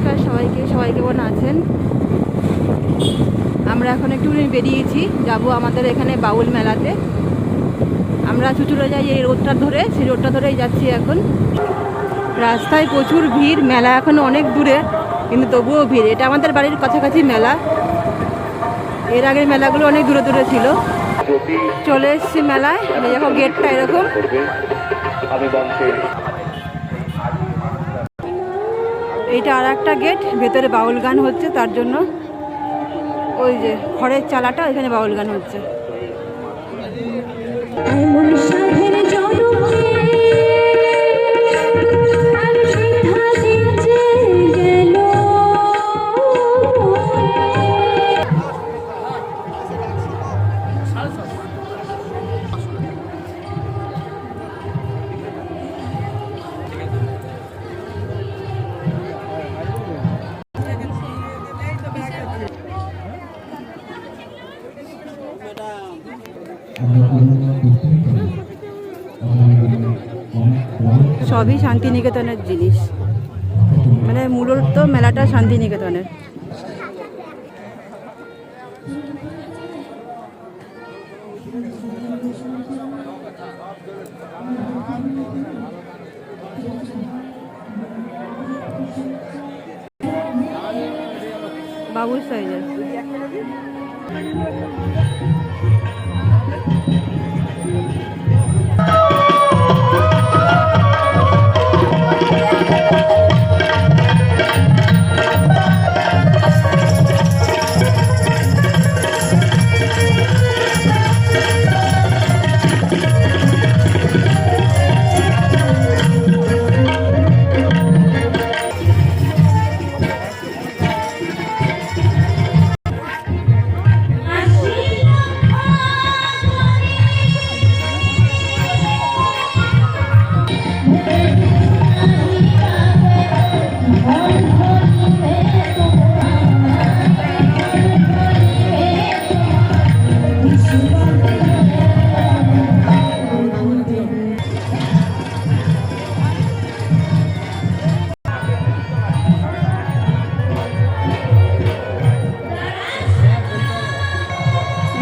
নমস্কার সবাইকে, সবাই কেমন আছেন? আমরা এখন একটু বেরিয়েছি, যাব আমাদের এখানে বাউল মেলাতে। আমরা চুচুড়ে যাই এই রোডটা ধরে, সেই রোডটা ধরেই যাচ্ছি এখন। রাস্তায় প্রচুর ভিড়, মেলা এখন অনেক দূরে কিন্তু তবুও ভিড়। এটা আমাদের বাড়ির কাছাকাছি মেলা, এর আগের মেলাগুলো অনেক দূরে দূরে ছিল। চলে এসছি মেলায়, দেখো গেটটা এরকম। এইটা আর একটা গেট, ভেতরে বাউল গান হচ্ছে, তার জন্য ওই যে খড়ের চালাটা ওইখানে বাউল গান হচ্ছে। সবই শান্তিনিকেতনের জিনিস, মানে মূলত মেলাটা শান্তিনিকেতনের। বাবুর সাইজের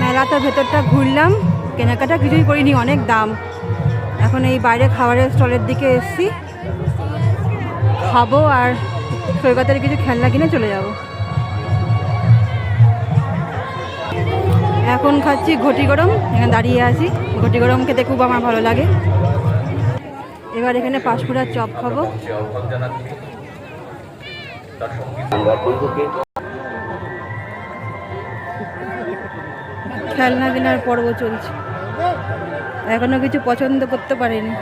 মেলাটার ভেতরটা ঘুরলাম, কেনাকাটা কিছুই করিনি, অনেক দাম। এখন এই বাইরে খাবারের স্টলের দিকে এসছি, খাবো আর সৈকতের কিছু খেলনা কিনে চলে যাব। এখন খাচ্ছি ঘটি গরম, এখানে দাঁড়িয়ে আছি। ঘটি গরম খেতে খুব আমার ভালো লাগে। এবার এখানে পাঁশকুড়ার চপ খাবো। খেলনা কেনার পর্ব চলছে, এখনো কিছু পছন্দ করতে পারিনি।